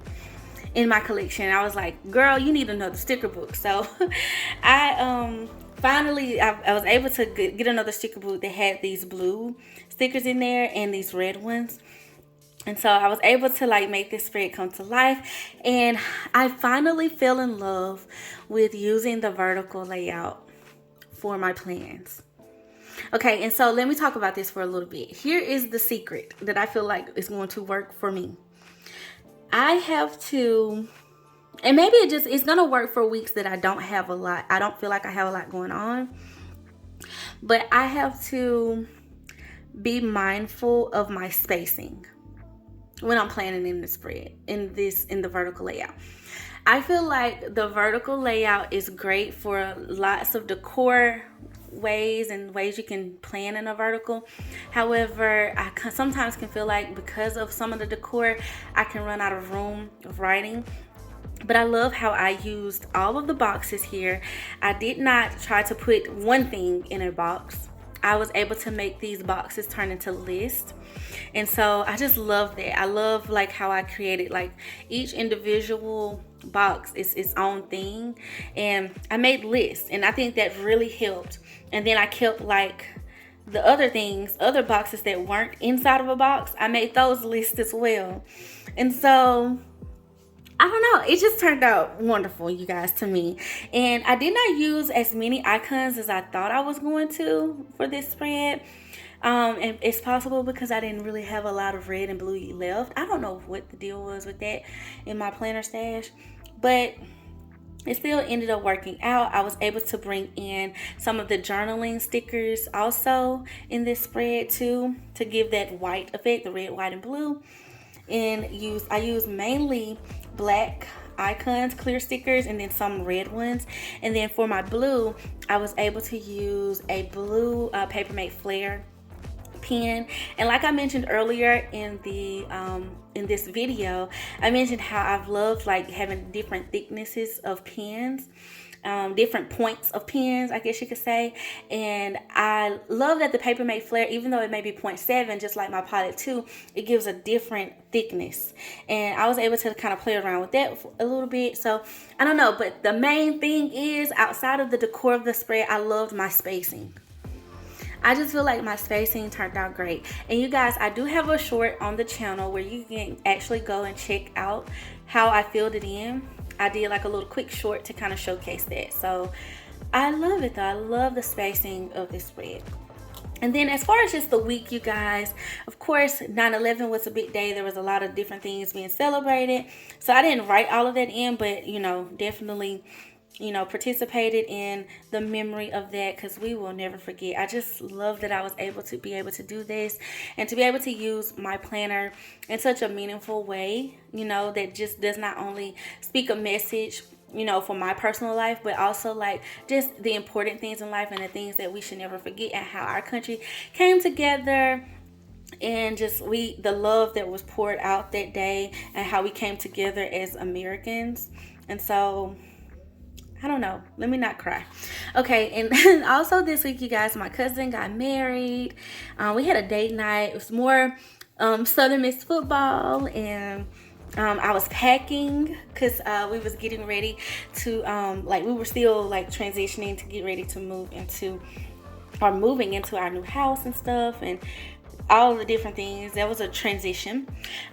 in my collection. I was like, girl, you need another sticker book. So I finally I was able to get another sticker book that had these blue stickers in there and these red ones. And so I was able to like make this spread come to life, and I finally fell in love with using the vertical layout for my plans. Okay, and so let me talk about this for a little bit. Here is the secret that I feel like is going to work for me. I have to, and maybe it's gonna work for weeks that I don't have a lot. I don't feel like I have a lot going on, but I have to be mindful of my spacing when I'm planning in the spread, in the vertical layout. I feel like the vertical layout is great for lots of decor ways and ways you can plan in a vertical. However, I sometimes can feel like because of some of the decor, I can run out of room of writing. But I love how I used all of the boxes here. I did not try to put one thing in a box. I was able to make these boxes turn into lists. And so I just love that. I love like how I created like each individual box is its own thing. And I made lists, and I think that really helped. And then I kept like the other things, other boxes that weren't inside of a box, I made those lists as well. And so I don't know, it just turned out wonderful, you guys, to me. And I did not use as many icons as I thought I was going to for this spread. And it's possible because I didn't really have a lot of red and blue left. I don't know what the deal was with that in my planner stash, but it still ended up working out. I was able to bring in some of the journaling stickers also in this spread too, to give that white effect, the red, white, and blue. And I use mainly black icons, clear stickers, and then some red ones. And then for my blue, I was able to use a blue Papermate Flare pen. And like I mentioned earlier in this video, I mentioned how I've loved like having different thicknesses of pens, different points of pens, I guess you could say. And I love that the Papermate Flare, even though it may be 0.7 just like my Pilot 2, it gives a different thickness, and I was able to kind of play around with that a little bit. So I don't know, but the main thing is, outside of the decor of the spread, I loved my spacing. I just feel like my spacing turned out great. And you guys, I do have a short on the channel where you can actually go and check out how I filled it in. I did like a little quick short to kind of showcase that. So I love it though. I love the spacing of this spread. And then as far as just the week, you guys, of course, 9/11 was a big day. There was a lot of different things being celebrated. So I didn't write all of that in, but, you know, definitely, you know, participated in the memory of that, because we will never forget. I just love that I was able to do this and to be able to use my planner in such a meaningful way, you know, that just does not only speak a message, you know, for my personal life, but also like just the important things in life and the things that we should never forget, and how our country came together, and just the love that was poured out that day, and how we came together as Americans. And so I don't know, let me not cry. Okay, and also this week, you guys, my cousin got married. We had a date night. It was more Southern Miss football, and I was packing because we was getting ready to we were still like transitioning to get ready to moving into our new house and stuff, and all the different things. That was a transition.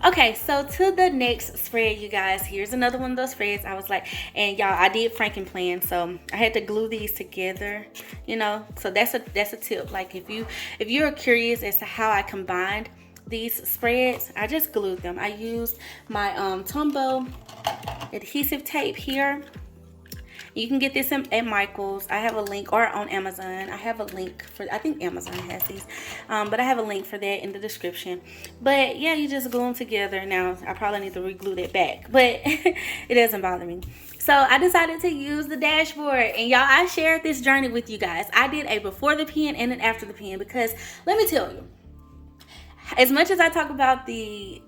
Okay, so to the next spread, you guys. Here's another one of those spreads. I was like, and y'all, I did Frankenplan, so I had to glue these together, you know. So that's a tip. Like if you're curious as to how I combined these spreads, I just glued them. I used my Tombow adhesive tape here. You can get this at Michael's. I have a link, or on Amazon. I have a link for, I think Amazon has these, but I have a link for that in the description. But yeah, you just glue them together. Now I probably need to re-glue that back, but it doesn't bother me. So I decided to use the dashboard, and y'all, I shared this journey with you guys. I did a before the pen and an after the pen, because let me tell you, as much as I talk about the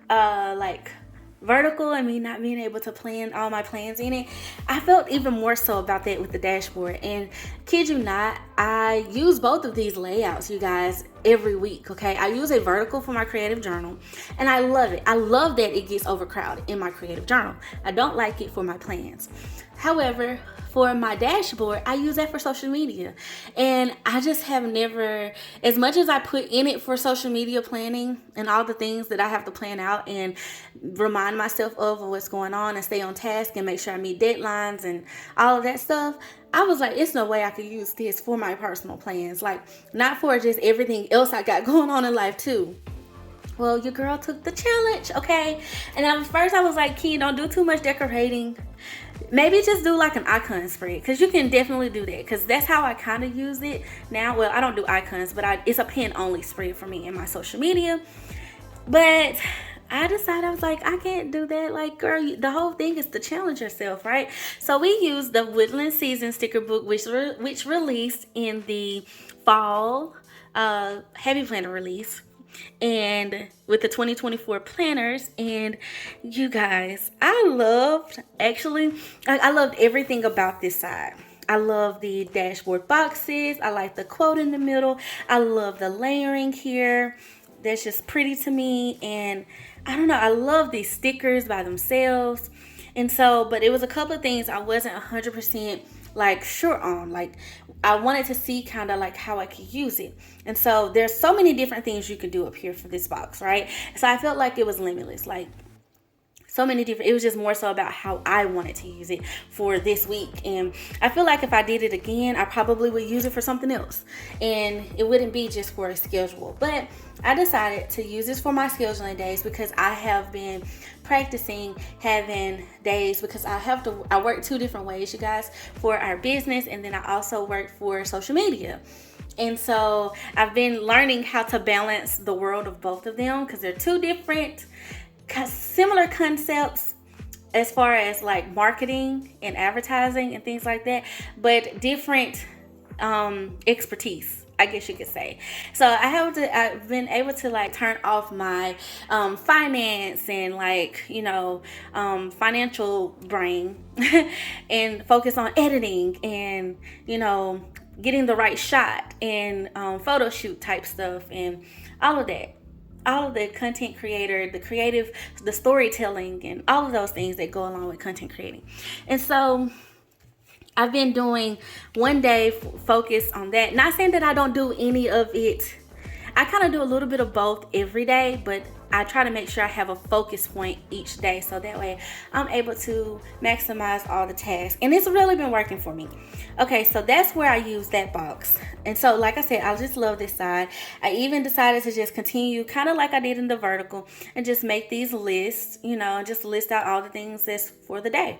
vertical and me not being able to plan all my plans in it, I felt even more so about that with the dashboard. And kid you not, I use both of these layouts, you guys, every week, okay? I use a vertical for my creative journal, and I love it. I love that it gets overcrowded in my creative journal. I don't like it for my plans. However, for my dashboard, I use that for social media. And I just have never, as much as I put in it for social media planning and all the things that I have to plan out and remind myself of what's going on and stay on task and make sure I meet deadlines and all of that stuff, I was like, it's no way I could use this for my personal plans. Like, not for just everything else I got going on in life too. Well, your girl took the challenge, okay? And at first I was like, Key, don't do too much decorating. Maybe just do like an icon spread, because you can definitely do that, because that's how I kind of use it now. Well, I don't do icons, but it's a pin only spread for me in my social media. But I decided, I was like, I can't do that. Like, girl, the whole thing is to challenge yourself, right? So we used the Woodland Season sticker book, which released in the fall Happy Planner release, and with the 2024 planners. And you guys, I loved everything about this side. I love the dashboard boxes. I like the quote in the middle. I love the layering here. That's just pretty to me. And I don't know, I love these stickers by themselves. And so, but it was a couple of things I wasn't 100% like sure on. Like, I wanted to see kind of like how I could use it. And so there's so many different things you could do up here for this box, right? So I felt like it was limitless. Like, so many different, it was just more so about how I wanted to use it for this week. And I feel like if I did it again, I probably would use it for something else, and it wouldn't be just for a schedule. But I decided to use this for my scheduling days, because I have been practicing having days, because I work 2 different ways, you guys, for our business, and then I also work for social media. And so I've been learning how to balance the world of both of them, because they're 2 different similar concepts as far as like marketing and advertising and things like that, but different expertise, I guess you could say. So I've been able to like turn off my finance and like, financial brain and focus on editing and, getting the right shot and photo shoot type stuff and all of that. All of the content creator, the creative, the storytelling, and all of those things that go along with content creating. And so I've been doing one day focus on that. Not saying that I don't do any of it. I kind of do a little bit of both every day, but I try to make sure I have a focus point each day, so that way I'm able to maximize all the tasks. And it's really been working for me. Okay, so that's where I use that box. And so, like I said, I just love this side. I even decided to just continue kind of like I did in the vertical and just make these lists, and just list out all the things that's for the day.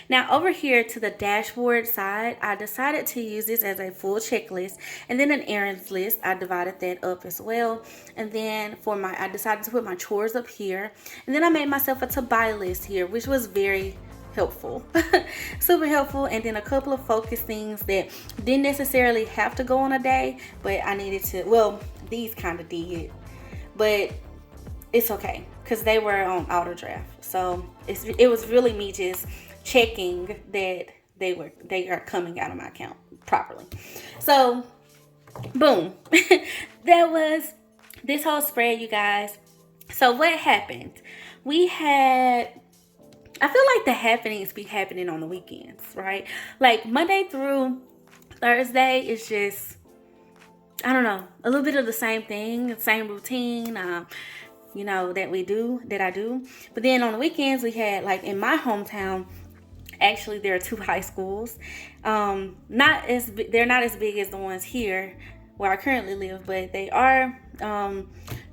Now, over here to the dashboard side, I decided to use this as a full checklist, and then an errands list. I divided that up as well. And then I decided to put my chores up here, and then I made myself a to-buy list here, which was very helpful. Super helpful. And then a couple of focus things that didn't necessarily have to go on a day, but I needed to, well, these kind of did, but it's okay because they were on auto draft. So it was really me just checking that they are coming out of my account properly. So boom. That was this whole spread, you guys. So what happened? I feel like the happenings be happening on the weekends, right? Like Monday through Thursday is just, I don't know, a little bit of the same thing, the same routine, that I do. But then on the weekends we had, like in my hometown, actually there are 2 high schools. They're not as big as the ones here where I currently live, but they are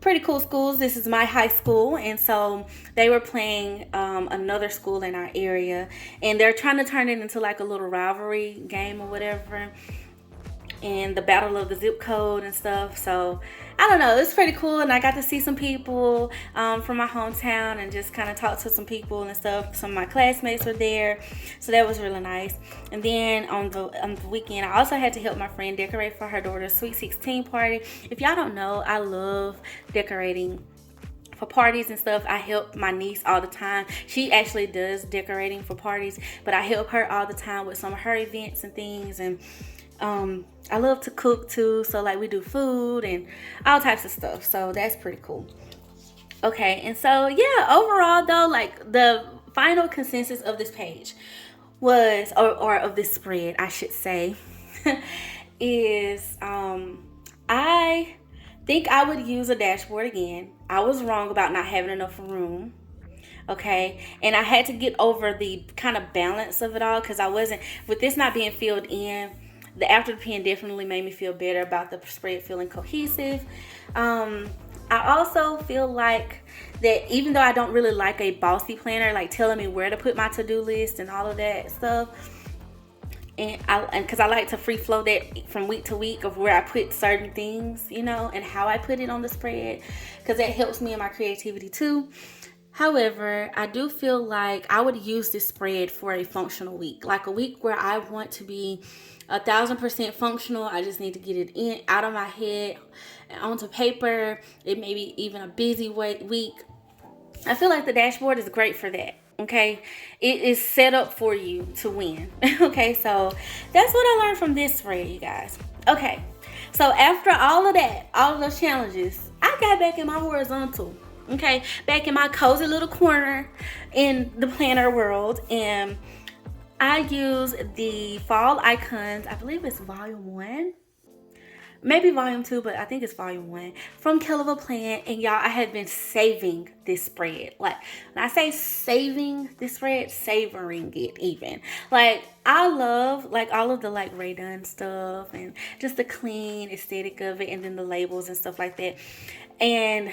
pretty cool schools. This is my high school, and so they were playing another school in our area, and they're trying to turn it into like a little rivalry game or whatever, and the battle of the zip code and stuff. So I don't know, it's pretty cool, and I got to see some people from my hometown and just kind of talk to some people and stuff. Some of my classmates were there, so that was really nice. And then on the weekend, I also had to help my friend decorate for her daughter's sweet 16 party. If y'all don't know, I love decorating for parties and stuff. I help my niece all the time. She actually does decorating for parties, but I help her all the time with some of her events and things. And I love to cook too, so like we do food and all types of stuff. So that's pretty cool. Okay, and so yeah, overall though, like the final consensus of this page was, or of this spread, I should say, is I think I would use a dashboard again. I was wrong about not having enough room. Okay, and I had to get over the kind of balance of it all because I wasn't, with this not being filled in, the after the pen definitely made me feel better about the spread feeling cohesive. I also feel like that even though I don't really like a bossy planner, like telling me where to put my to-do list and all of that stuff, and because I like to free flow that from week to week of where I put certain things, you know, and how I put it on the spread, because that helps me in my creativity too. However, I do feel like I would use this spread for a functional week, like a week where I want to be 1,000% functional. I just need to get it in out of my head onto paper. It may be even a busy week. I feel like the dashboard is great for that. Okay, it is set up for you to win. Okay, so that's what I learned from this spread, you guys. Okay, so after all of that, all of those challenges, I got back in my horizontal. Okay, back in my cozy little corner in the planner world, and I use the fall icons. I believe it's volume 1, maybe volume 2, but I think it's volume 1 from KELL Plan. And y'all, I have been saving this spread. Like when I say saving this spread, savoring it even. Like I love like all of the like Ray Dunn stuff and just the clean aesthetic of it, and then the labels and stuff like that. And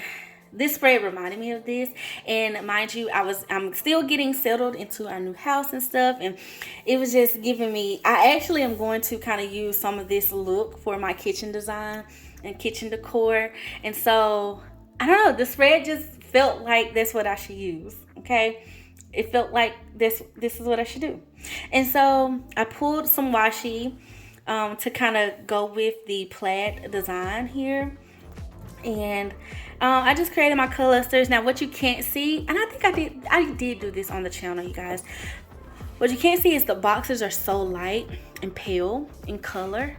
this spread reminded me of this. And mind you, I'm still getting settled into our new house and stuff, and it was just giving me, I actually am going to kind of use some of this look for my kitchen design and kitchen decor. And so I don't know, the spread just felt like that's what I should use. Okay, it felt like this is what I should do. And so I pulled some washi to kind of go with the plaid design here. And I just created my clusters. Now what you can't see, and I think I did do this on the channel, you guys. What you can't see is the boxes are so light and pale in color,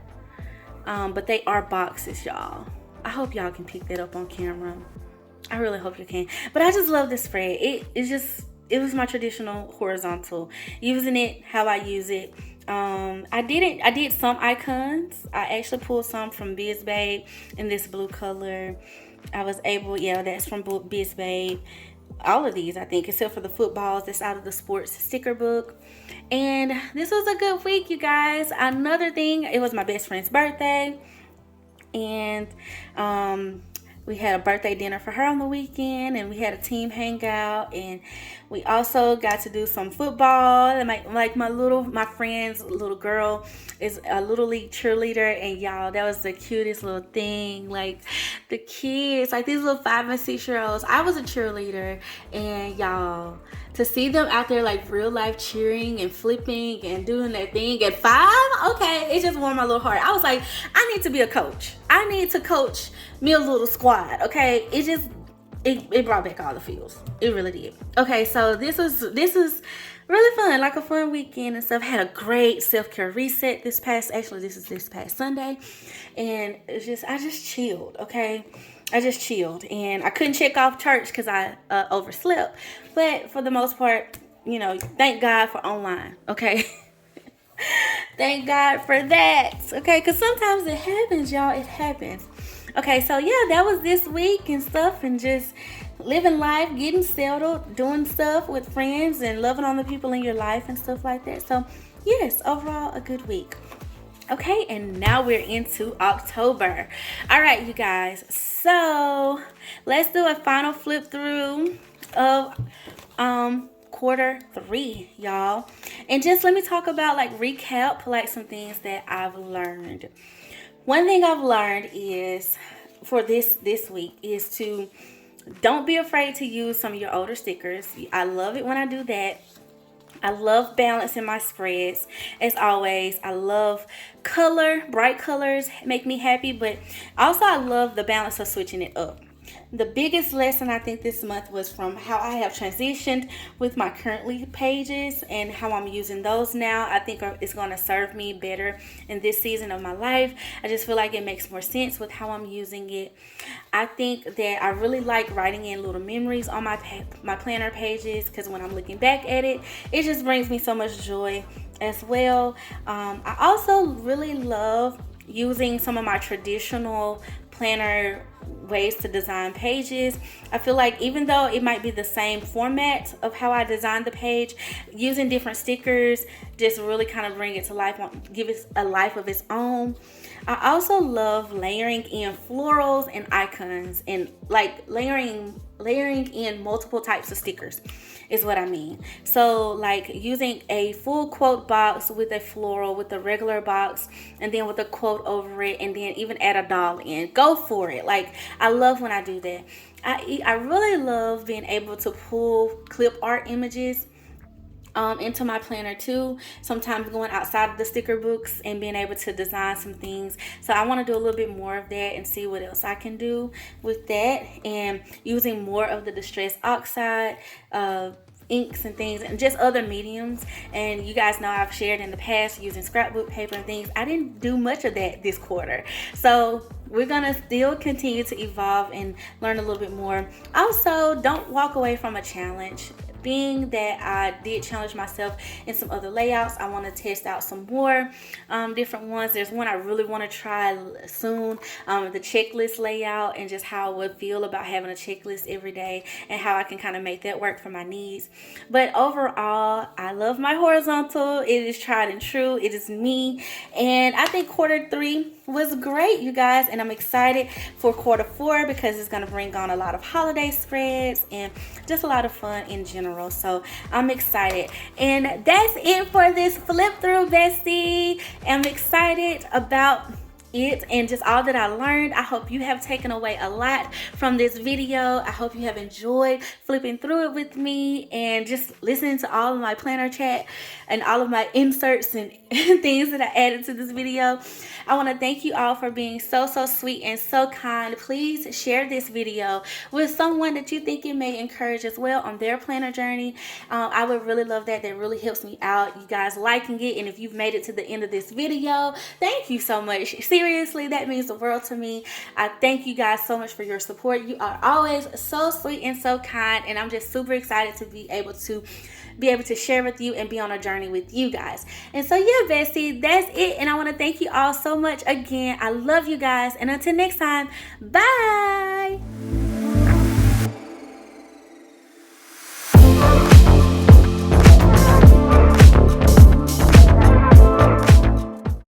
but they are boxes, y'all. I hope y'all can pick that up on camera. I really hope you can. But I just love this spread. It was my traditional horizontal, using it how I use it. I did some icons. I actually pulled some from Biz Babe in this blue color. I was able, yeah, that's from Biz Babe. All of these, I think, except for the footballs, that's out of the sports sticker book. And this was a good week, you guys. Another thing, it was my best friend's birthday, and we had a birthday dinner for her on the weekend, and we had a team hangout, and we also got to do some football. And my friend's little girl is a little league cheerleader, and y'all, that was the cutest little thing. Like the kids, like these little 5 and 6 year olds. I was a cheerleader, and y'all, to see them out there like real life cheering and flipping and doing that thing at 5, okay, it just warmed my little heart. I was like, I need to be a coach. I need to coach me a little squad. Okay, it brought back all the feels. It really did. Okay, so this is really fun, like a fun weekend and stuff. Had a great self-care reset this past Sunday, and I just chilled. Okay, I just chilled, and I couldn't check off church because I overslept, but for the most part, you know, thank God for online. Okay. Thank God for that. Okay, because sometimes it happens, y'all. It happens. Okay, so yeah, that was this week and stuff, and just living life, getting settled, doing stuff with friends, and loving on the people in your life and stuff like that. So yes, overall a good week. Okay, and now we're into October. All right, you guys, so let's do a final flip through of quarter 3, y'all, and just let me talk about, like, recap like some things that I've learned. One thing I've learned is for this week is to don't be afraid to use some of your older stickers. I love it when I do that. I love balancing my spreads, as always. I love color. Bright colors make me happy, but also I love the balance of switching it up. The biggest lesson I think this month was from how I have transitioned with my currently pages and how I'm using those now. I think it's going to serve me better in this season of my life. I just feel like it makes more sense with how I'm using it. I think that I really like writing in little memories on my planner pages, because when I'm looking back at it, it just brings me so much joy as well. I also really love using some of my traditional planner ways to design pages. I feel like even though it might be the same format of how I designed the page, using different stickers just really kind of bring it to life, give it a life of its own. I also love layering in florals and icons, and like layering in multiple types of stickers is what I mean. So like using a full quote box with a floral, with a regular box, and then with a quote over it, and then even add a doll in. Go for it. Like, I love when I do that. I really love being able to pull clip art images into my planner too. Sometimes going outside of the sticker books and being able to design some things. So I want to do a little bit more of that and see what else I can do with that, and using more of the distress oxide inks and things, and just other mediums. And you guys know I've shared in the past using scrapbook paper and things. I didn't do much of that this quarter, so we're gonna still continue to evolve and learn a little bit more. Also, don't walk away from a challenge. Being that I did challenge myself in some other layouts, I want to test out some more different ones. There's one I really want to try soon, the checklist layout, and just how I would feel about having a checklist every day and how I can kind of make that work for my needs. But overall, I love my horizontal. It is tried and true. It is me. And I think quarter 3 was great, you guys, and I'm excited for quarter 4 because it's going to bring on a lot of holiday spreads and just a lot of fun in general. So I'm excited, and that's it for this flip through, bestie. I'm excited about it and just all that I learned. I hope you have taken away a lot from this video. I hope you have enjoyed flipping through it with me and just listening to all of my planner chat and all of my inserts and things that I added to this video. I want to thank you all for being so sweet and so kind. Please share this video with someone that you think it may encourage as well on their planner journey. I would really love that. That really helps me out, you guys liking it. And if you've made it to the end of this video, thank you so much. Seriously, that means the world to me. I thank you guys so much for your support. You are always so sweet and so kind, and I'm just super excited to be able to share with you and be on a journey with you guys. And so yeah, bestie, that's it. And I want to thank you all so much again. I love you guys, and until next time, bye.